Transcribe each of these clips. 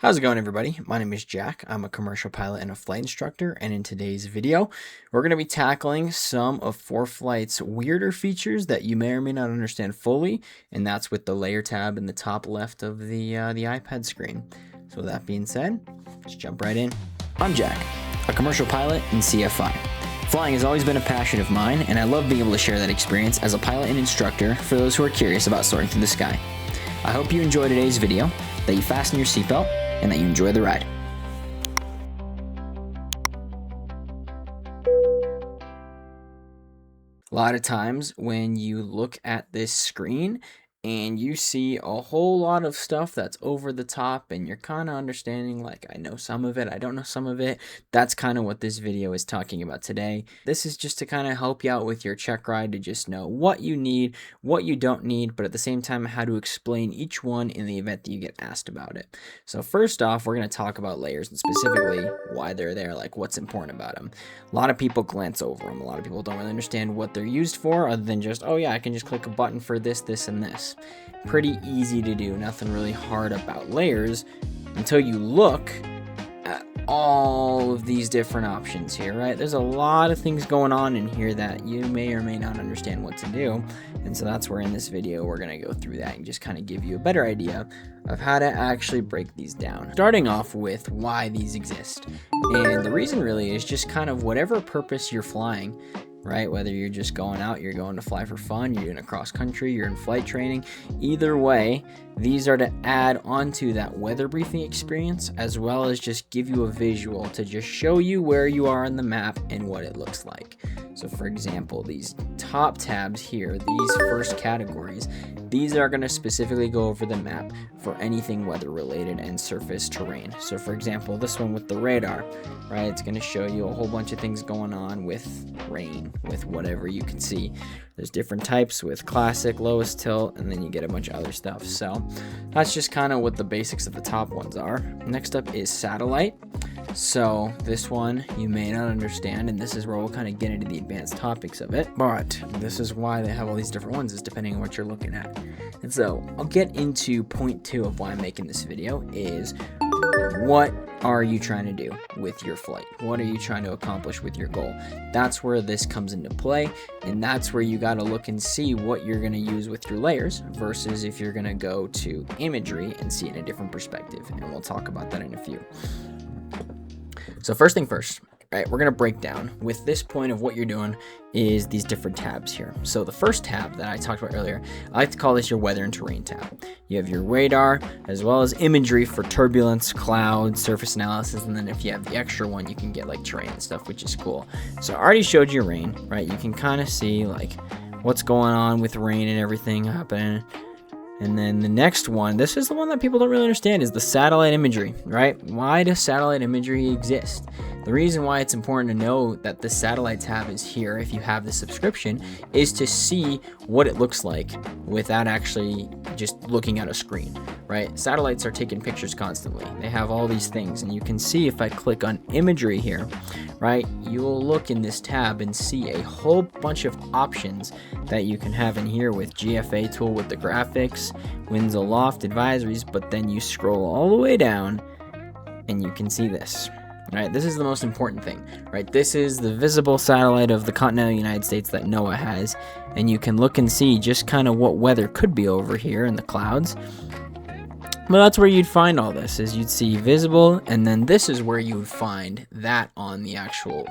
How's it going, everybody? My name is Jack. I'm a commercial pilot and a flight instructor, and in today's video, we're going to be tackling some of Foreflight's weirder features that you may or may not understand fully, and that's with the layer tab in the top left of the iPad screen. So with that being said, let's jump right in. I'm Jack, a commercial pilot in CFI. Flying has always been a passion of mine, and I love being able to share that experience as a pilot and instructor for those who are curious about soaring through the sky. I hope you enjoy today's video, that you fasten your seatbelt, and that you enjoy the ride. A lot of times when you look at this screen and you see a whole lot of stuff that's over the top and you're kind of understanding like, I know some of it, I don't know some of it. That's kind of what this video is talking about today. This is just to kind of help you out with your check ride, to just know what you need, what you don't need, but at the same time how to explain each one in the event that you get asked about it. So first off, we're going to talk about layers and specifically why they're there, like what's important about them. A lot of people glance over them. A lot of people don't really understand what they're used for, other than just, oh yeah, I can just click a button for this, this, and this. Pretty easy to do, nothing really hard about layers until you look at all of these different options here, right? There's a lot of things going on in here that you may or may not understand what to do, and so that's where in this video we're going to go through that and just kind of give you a better idea of how to actually break these down. Starting off with why these exist, and the reason really is just kind of whatever purpose you're flying, right? Whether you're just going out, you're going to fly for fun, you're doing a cross country, you're in flight training, either way, these are to add onto that weather briefing experience, as well as just give you a visual to just show you where you are on the map and what it looks like. So for example, these top tabs here, these first categories, these are going to specifically go over the map for anything weather related and surface terrain. So for example, this one with the radar, right? It's going to show you a whole bunch of things going on with rain, with whatever you can see. There's different types with classic, lowest tilt, and then you get a bunch of other stuff. So that's just kind of what the basics of the top ones are. Next up is satellite. So this one you may not understand, and this is where we'll kind of get into the advanced topics of it, but this is why they have all these different ones, is depending on what you're looking at. And so I'll get into point 2 of why I'm making this video, is what are you trying to do with your flight? What are you trying to accomplish with your goal? That's where this comes into play, and that's where you got to look and see what you're going to use with your layers versus if you're going to go to imagery and see it in a different perspective, and we'll talk about that in a few. So first thing first, right, we're going to break down with this point of what you're doing is these different tabs here. So the first tab that I talked about earlier, I like to call this your weather and terrain tab. You have your radar as well as imagery for turbulence, clouds, surface analysis, and then if you have the extra one, you can get like terrain and stuff, which is cool. So I already showed you rain, right? You can kind of see like what's going on with rain and everything happening. And then the next one, this is the one that people don't really understand, is the satellite imagery, right? Why does satellite imagery exist? The reason why it's important to know that the satellite tab is here, if you have the subscription, is to see what it looks like without actually just looking at a screen, right? Satellites are taking pictures constantly. They have all these things, and you can see if I click on imagery here, right? You'll look in this tab and see a whole bunch of options that you can have in here with GFA tool with the graphics, winds aloft advisories, but then you scroll all the way down and you can see this. Right, this is the most important thing, right? This is the visible satellite of the continental United States that NOAA has, and you can look and see just kind of what weather could be over here in the clouds. Well, that's where you'd find all this, is you'd see visible, and then this is where you would find that on the actual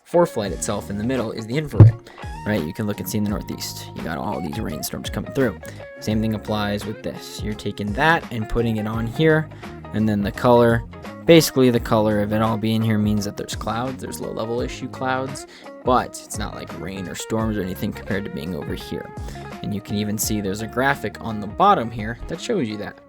Foreflight itself. In the middle is the infrared, right? You can look and see in the northeast. You got all these rainstorms coming through. Same thing applies with this. You're taking that and putting it on here, and then the color. Basically, the color of it all being here means that there's clouds, there's low-level issue clouds, but it's not like rain or storms or anything compared to being over here. And you can even see there's a graphic on the bottom here that shows you that.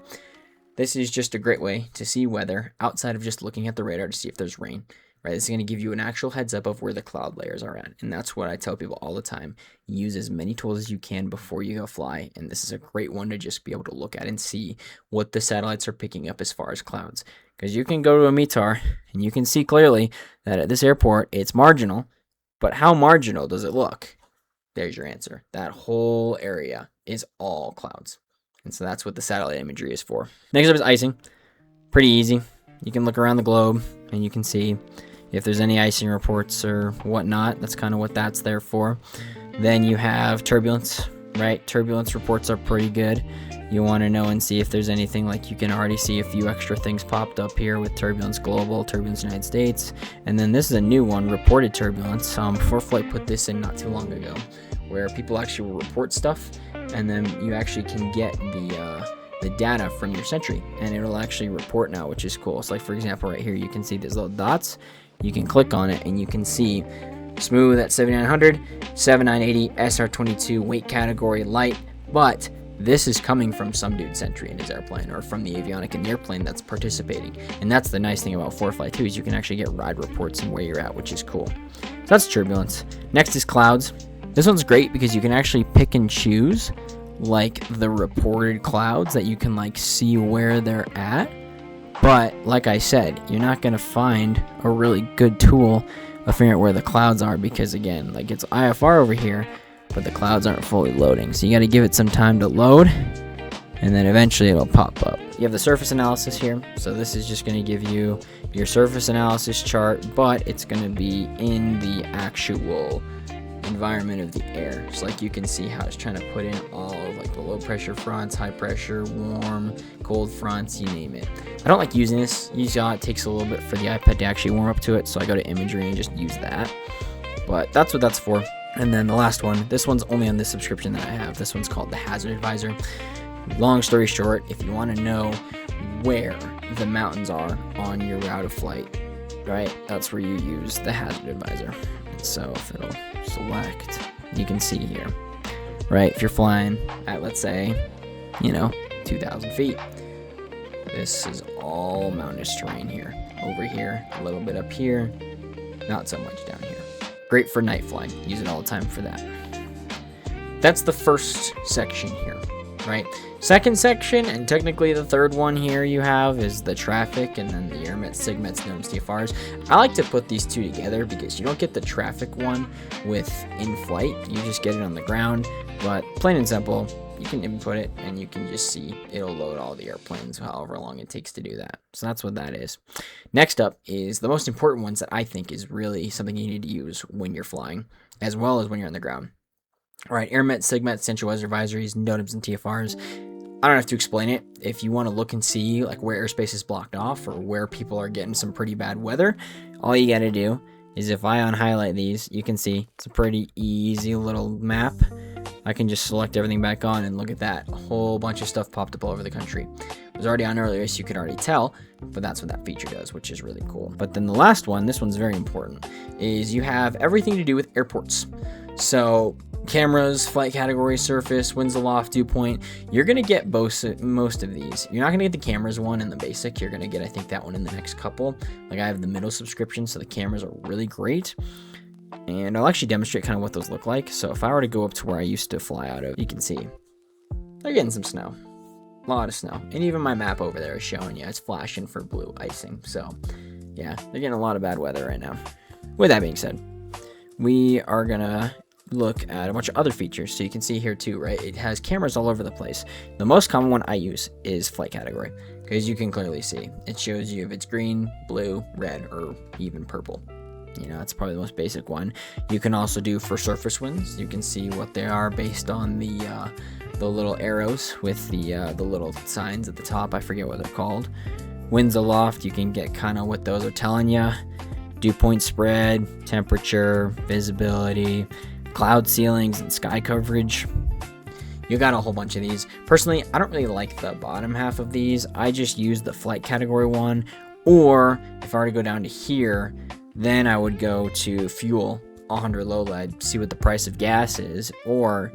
This is just a great way to see weather outside of just looking at the radar to see if there's rain. Right, this is going to give you an actual heads up of where the cloud layers are at, and that's what I tell people all the time. Use as many tools as you can before you go fly, and this is a great one to just be able to look at and see what the satellites are picking up as far as clouds. Because you can go to a METAR, and you can see clearly that at this airport, it's marginal, but how marginal does it look? There's your answer. That whole area is all clouds, and so that's what the satellite imagery is for. Next up is icing. Pretty easy. You can look around the globe and you can see if there's any icing reports or whatnot. That's kind of what that's there for. Then you have turbulence, right? Turbulence reports are pretty good. You want to know and see if there's anything, like you can already see a few extra things popped up here with turbulence global, turbulence United States. And then this is a new one, reported turbulence. Foreflight put this in not too long ago, where people actually will report stuff, and then you actually can get the data from your Sentry, and it'll actually report now, which is cool. So like for example right here, you can see these little dots. You can click on it and you can see smooth at 7900, 7980, SR22, weight category light. But this is coming from some dude's Sentry in his airplane, or from the avionic in the airplane that's participating. And that's the nice thing about Foreflight too, is you can actually get ride reports and where you're at, which is cool. So that's turbulence. Next is clouds. This one's great because you can actually pick and choose like the reported clouds that you can like see where they're at. But like I said, you're not going to find a really good tool of figuring out where the clouds are, because again, like it's IFR over here, but the clouds aren't fully loading. So you got to give it some time to load, and then eventually it'll pop up. You have the surface analysis here. So this is just going to give you your surface analysis chart, but it's going to be in the actual environment of the air. So like you can see how it's trying to put in all of like the low pressure fronts, high pressure, warm, cold fronts, you name it. I don't like using this. Usually it takes a little bit for the iPad to actually warm up to it, so I go to imagery and just use that. But that's what that's for. And then the last one, this one's only on this subscription that I have. This one's called the Hazard Advisor. Long story short, if you want to know where the mountains are on your route of flight, right, that's where you use the Hazard Advisor. So if it'll select, you can see here, right, if you're flying at, let's say, 2,000 feet, this is all mountainous terrain here. Over here, a little bit up here, not so much down here. Great for night flying. Use it all the time for that. That's the first section here, right? Second section, and technically the third one here you have, is the traffic, and then the airmets, SIGMETs, NOMS, TFRs. I like to put these two together because you don't get the traffic one with in-flight. You just get it on the ground, but plain and simple, you can input it and you can just see it'll load all the airplanes however long it takes to do that. So that's what that is. Next up is the most important ones that I think is really something you need to use when you're flying, as well as when you're on the ground. All right, airmet, SIGMET, central weather advisories, NOTAMs, and TFRs. I don't have to explain it. If you want to look and see like where airspace is blocked off or where people are getting some pretty bad weather, all you got to do is, if I unhighlight these, you can see it's a pretty easy little map. I can just select everything back on and look at that. A whole bunch of stuff popped up all over the country. It was already on earlier, so you could already tell, but that's what that feature does, which is really cool. But then the last one, this one's very important, is you have everything to do with airports. So cameras, flight category, surface, winds aloft, dew point. You're going to get most of these. You're not going to get the cameras one in the basic. You're going to get, I think, that one in the next couple. Like I have the middle subscription, so the cameras are really great. And I'll actually demonstrate kind of what those look like. So if I were to go up to where I used to fly out of, you can see they're getting some snow. A lot of snow. And even my map over there is showing you it's flashing for blue icing. So yeah, they're getting a lot of bad weather right now. With that being said, we are going to look at a bunch of other features. So you can see here too, right? It has cameras all over the place. The most common one I use is flight category, because you can clearly see it shows you if it's green, blue, red, or even purple. It's probably the most basic one. You can also do for surface winds. You can see what they are based on the little arrows with the little signs at the top. I forget what they're called. Winds aloft, you can get kind of what those are telling you. Dew point spread, temperature, visibility, cloud ceilings, and sky coverage. You got a whole bunch of these. Personally, I don't really like the bottom half of these. I just use the flight category one, or if I were to go down to here, then I would go to fuel, 100 low lead, see what the price of gas is, or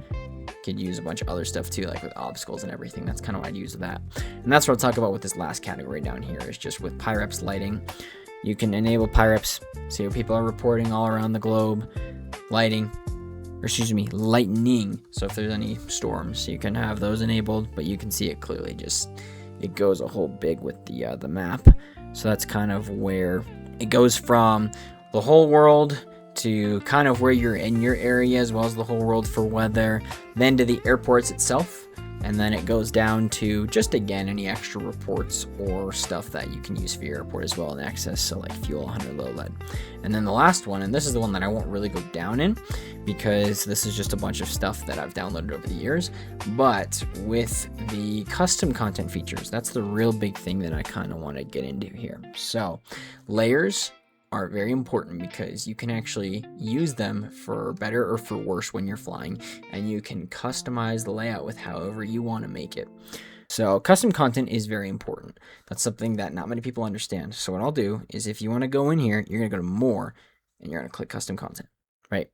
could use a bunch of other stuff too, like with obstacles and everything. That's kind of what I'd use with that. And that's what I'll talk about with this last category down here, is just with PIREPS lighting. You can enable PIREPS, see what people are reporting all around the globe, lightning. So if there's any storms, you can have those enabled, but you can see it clearly. It goes a whole big with the map. So that's kind of where it goes from the whole world to kind of where you're in your area, as well as the whole world for weather, then to the airports itself, And then it goes down to just, again, any extra reports or stuff that you can use for your airport as well and access, so like fuel, 100 low lead. And then the last one, and this is the one that I won't really go down in because this is just a bunch of stuff that I've downloaded over the years, but with the custom content features, that's the real big thing that I kind of want to get into here. So layers are very important because you can actually use them for better or for worse when you're flying, and you can customize the layout with however you want to make it. So custom content is very important. That's something that not many people understand. So what I'll do is, if you want to go in here, you're going to go to more and you're going to click custom content, right?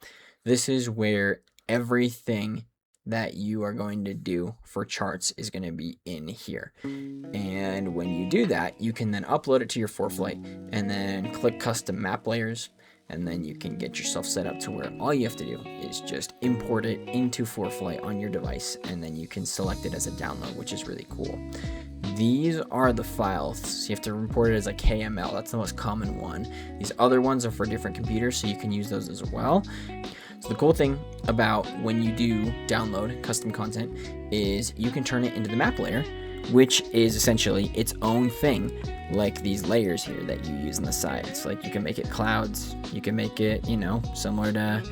This is where everything that you are going to do for charts is going to be in here. And when you do that, you can then upload it to your Foreflight and then click custom map layers. And then you can get yourself set up to where all you have to do is just import it into Foreflight on your device. And then you can select it as a download, which is really cool. These are the files. You have to import it as a KML. That's the most common one. These other ones are for different computers, so you can use those as well. So the cool thing about when you do download custom content is you can turn it into the map layer, which is essentially its own thing, like these layers here that you use on the sides. Like you can make it clouds, you can make it, you know, similar to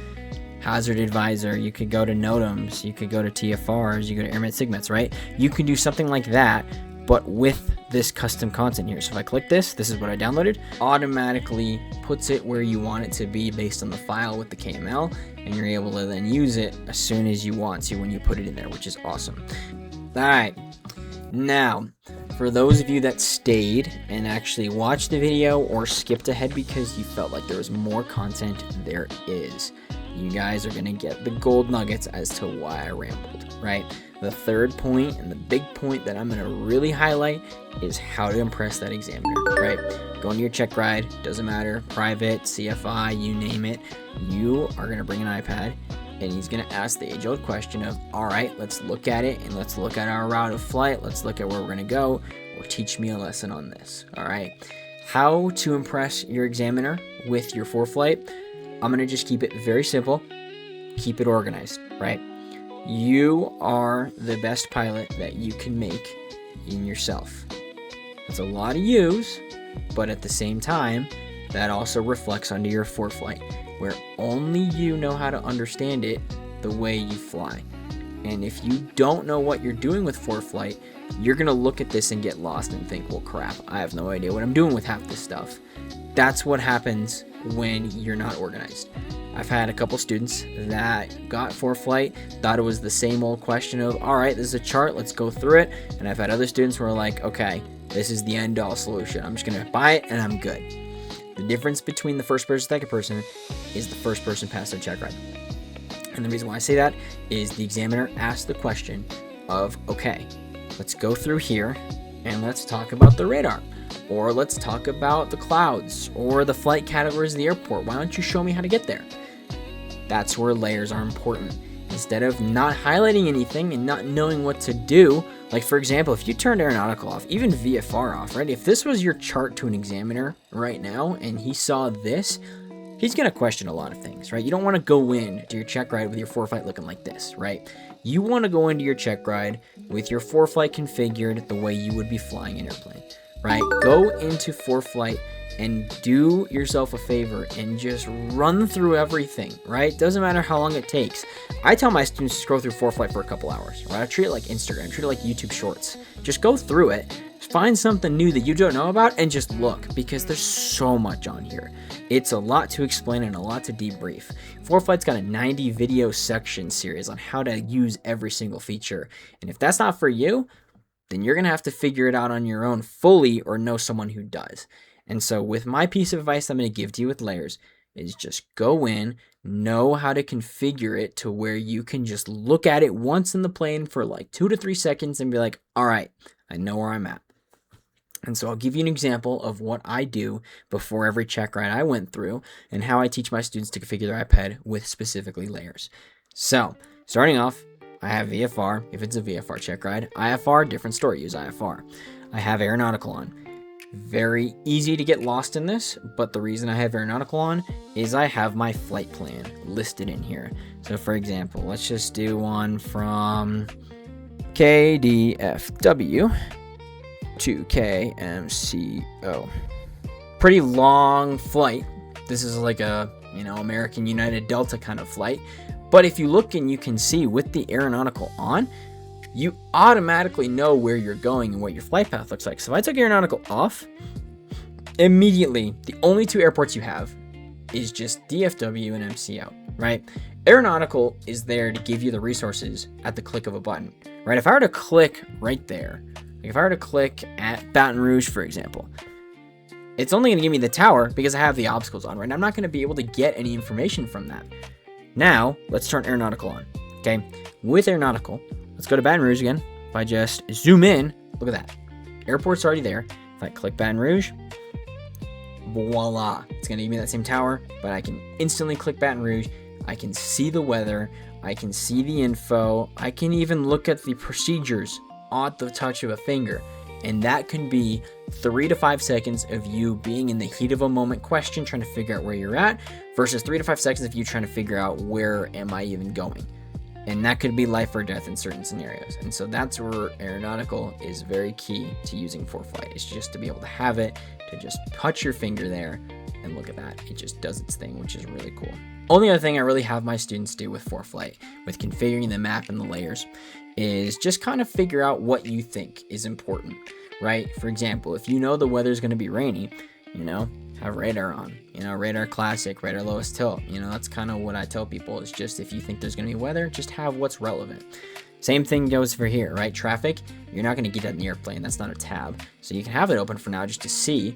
Hazard Advisor, you could go to NOTAMs, you could go to TFRs, you go to Airmet Sigmets, right? You can do something like that, but with this custom content here. So if I click this is what I downloaded, automatically puts it where you want it to be based on the file with the KML, and you're able to then use it as soon as you want to when you put it in there, which is awesome. All right, now for those of you that stayed and actually watched the video or skipped ahead because you felt like there was more content, there is. You guys are gonna get the gold nuggets as to why I rambled, right? The third point and the big point that I'm gonna really highlight is how to impress that examiner, right? Go into your Checkride, doesn't matter, private, CFI, you name it. You are gonna bring an iPad and he's gonna ask the age-old question of, all right, let's look at it and let's look at our route of flight. Let's look at where we're gonna go, or teach me a lesson on this, all right? How to impress your examiner with your Foreflight. I'm gonna just keep it very simple, keep it organized, right? You are the best pilot that you can make in yourself. That's a lot of yous, but at the same time, that also reflects onto your Foreflight, where only you know how to understand it the way you fly. And if you don't know what you're doing with Foreflight, you're gonna look at this and get lost and think, well, crap, I have no idea what I'm doing with half this stuff. That's what happens when you're not organized. I've had a couple students that got Foreflight, thought it was the same old question of, all right, this is a chart, let's go through it. And I've had other students who are like, okay, this is the end-all solution. I'm just gonna buy it and I'm good. The difference between the first person and second person is the first person passed their check ride. And the reason why I say that is the examiner asked the question of, okay, let's go through here and let's talk about the radar, or let's talk about the clouds, or the flight categories of the airport. Why don't you show me how to get there? That's where layers are important. Instead of not highlighting anything and not knowing what to do, like for example, if you turned aeronautical off, even VFR off, right? If this was your chart to an examiner right now and he saw this, he's going to question a lot of things, right? You don't want to go in to your check ride with your Foreflight looking like this, right? You want to go into your check ride with your Foreflight configured the way you would be flying an airplane, right? Go into Foreflight and do yourself a favor and just run through everything, right? Doesn't matter how long it takes. I tell my students to scroll through Foreflight for a couple hours, right? I treat it like Instagram, treat it like YouTube Shorts. Just go through it, find something new that you don't know about, and just look, because there's so much on here. It's a lot to explain and a lot to debrief. Foreflight's got a 90 video section series on how to use every single feature. And if that's not for you, then you're going to have to figure it out on your own fully, or know someone who does. And so with my piece of advice I'm going to give to you with layers is just go in, know how to configure it to where you can just look at it once in the plane for like 2 to 3 seconds and be like, all right, I know where I'm at. And so I'll give you an example of what I do before every check ride I went through and how I teach my students to configure their iPad with specifically layers. So starting off, I have VFR, if it's a VFR check ride. IFR, different story, use IFR. I have aeronautical on. Very easy to get lost in this, but the reason I have aeronautical on is I have my flight plan listed in here. So for example, let's just do one from KDFW to KMCO. Pretty long flight. This is like a, American United Delta kind of flight. But if you look and you can see with the aeronautical on, you automatically know where you're going and what your flight path looks like. So if I took aeronautical off, immediately the only two airports you have is just DFW and MCO, right? Aeronautical is there to give you the resources at the click of a button, right? If I were to click right there, like if I were to click at Baton Rouge, for example, it's only going to give me the tower because I have the obstacles on, right? I'm not going to be able to get any information from that. Now, let's turn aeronautical on, okay? With aeronautical, let's go to Baton Rouge again. If I just zoom in, look at that. Airport's already there. If I click Baton Rouge, voila. It's going to give me that same tower, but I can instantly click Baton Rouge. I can see the weather. I can see the info. I can even look at the procedures at the touch of a finger. And that can be 3 to 5 seconds of you being in the heat of a moment question, trying to figure out where you're at, versus 3 to 5 seconds of you trying to figure out where am I even going. And that could be life or death in certain scenarios. And so that's where aeronautical is very key to using Foreflight. It's just to be able to have it, to just touch your finger there and look at that. It just does its thing, which is really cool. Only other thing I really have my students do with Foreflight, with configuring the map and the layers, is just kind of figure out what you think is important, right? For example, if you know the weather is going to be rainy, have radar on, radar classic, radar lowest tilt. That's kind of what I tell people is just if you think there's going to be weather, just have what's relevant. Same thing goes for here, right? Traffic, you're not going to get that in the airplane. That's not a tab. So you can have it open for now just to see.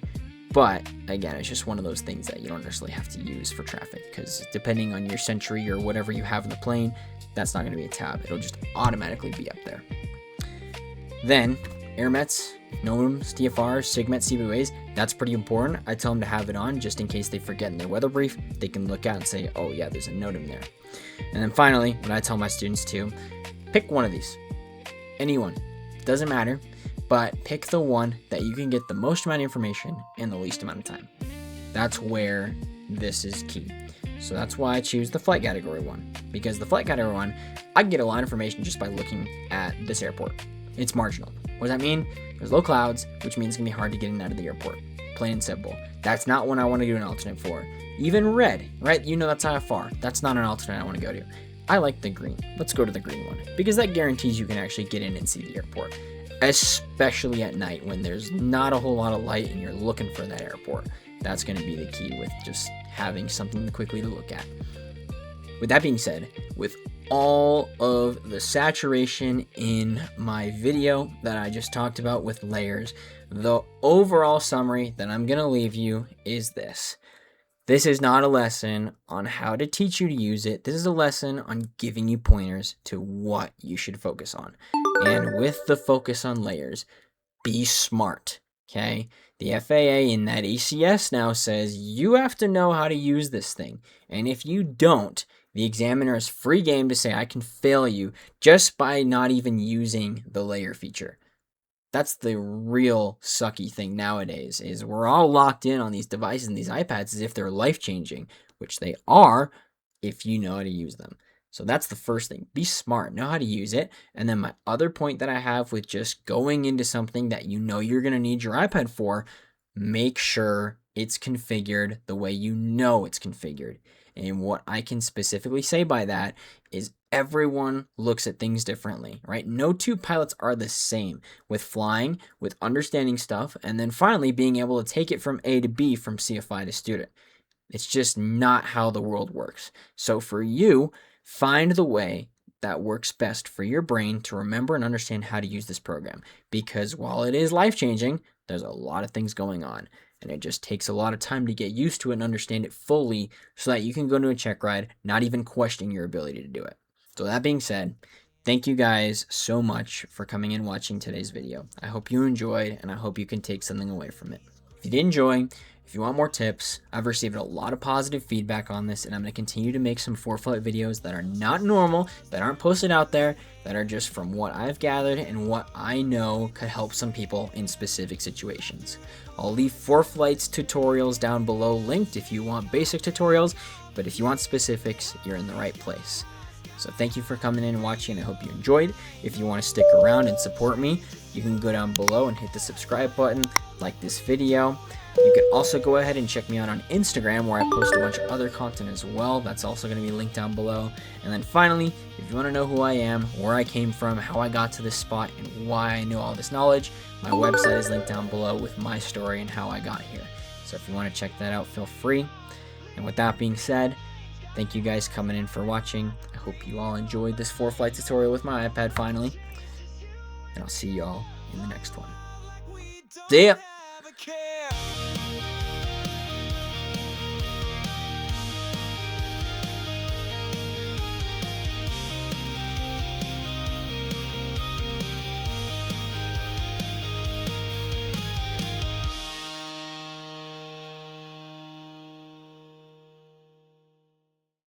But again, it's just one of those things that you don't necessarily have to use for traffic because depending on your Sentry or whatever you have in the plane, that's not going to be a tab. It'll just automatically be up there. Then AirMets, NOTAMs, TFRs, SIGMET, CBOAs, that's pretty important. I tell them to have it on just in case they forget in their weather brief. They can look out and say, oh yeah, there's a NOTAM there. And then finally, what I tell my students to, pick one of these. Anyone. Doesn't matter. But pick the one that you can get the most amount of information in the least amount of time. That's where this is key. So that's why I choose the flight category one. Because the flight category one, I can get a lot of information just by looking at this airport. It's marginal. What does that mean? There's low clouds, which means it's going to be hard to get in and out of the airport. Plain and simple. That's not one I want to do an alternate for. Even red, right? That's IFR. That's not an alternate I want to go to. I like the green. Let's go to the green one. Because that guarantees you can actually get in and see the airport. Especially at night when there's not a whole lot of light and you're looking for that airport. That's going to be the key with just having something quickly to look at. With that being said, with all of the saturation in my video that I just talked about with layers, the overall summary that I'm going to leave you is this. This is not a lesson on how to teach you to use it. This is a lesson on giving you pointers to what you should focus on. And with the focus on layers, be smart, okay? The FAA in that ECS now says you have to know how to use this thing. And if you don't, the examiner is free game to say I can fail you just by not even using the layer feature. That's the real sucky thing nowadays, is we're all locked in on these devices and these iPads as if they're life-changing, which they are if you know how to use them. So that's the first thing. Be smart. Know how to use it. And then my other point that I have with just going into something that you know you're going to need your iPad for, make sure it's configured the way you know it's configured. And what I can specifically say by that is everyone looks at things differently, right? No two pilots are the same with flying, with understanding stuff, and then finally being able to take it from A to B from CFI to student. It's just not how the world works. So for you, find the way that works best for your brain to remember and understand how to use this program. Because while it is life-changing, there's a lot of things going on. And it just takes a lot of time to get used to it and understand it fully so that you can go to a check ride, not even questioning your ability to do it. So that being said, thank you guys so much for coming and watching today's video. I hope you enjoyed, and I hope you can take something away from it. If you did enjoy, if you want more tips, I've received a lot of positive feedback on this, and I'm going to continue to make some Foreflight videos that are not normal, that aren't posted out there, that are just from what I've gathered and what I know could help some people in specific situations. I'll leave Foreflight's tutorials down below linked if you want basic tutorials, but if you want specifics, you're in the right place. So thank you for coming in and watching. I hope you enjoyed. If you want to stick around and support me, you can go down below and hit the subscribe button, like this video. You can also go ahead and check me out on Instagram, where I post a bunch of other content as well. That's also going to be linked down below. And then finally, if you want to know who I am, where I came from, how I got to this spot, and why I know all this knowledge, my website is linked down below with my story and how I got here. So if you want to check that out, feel free. And with that being said, thank you guys coming in for watching. I hope you all enjoyed this Foreflight tutorial with my iPad finally. And I'll see y'all in the next one. See ya!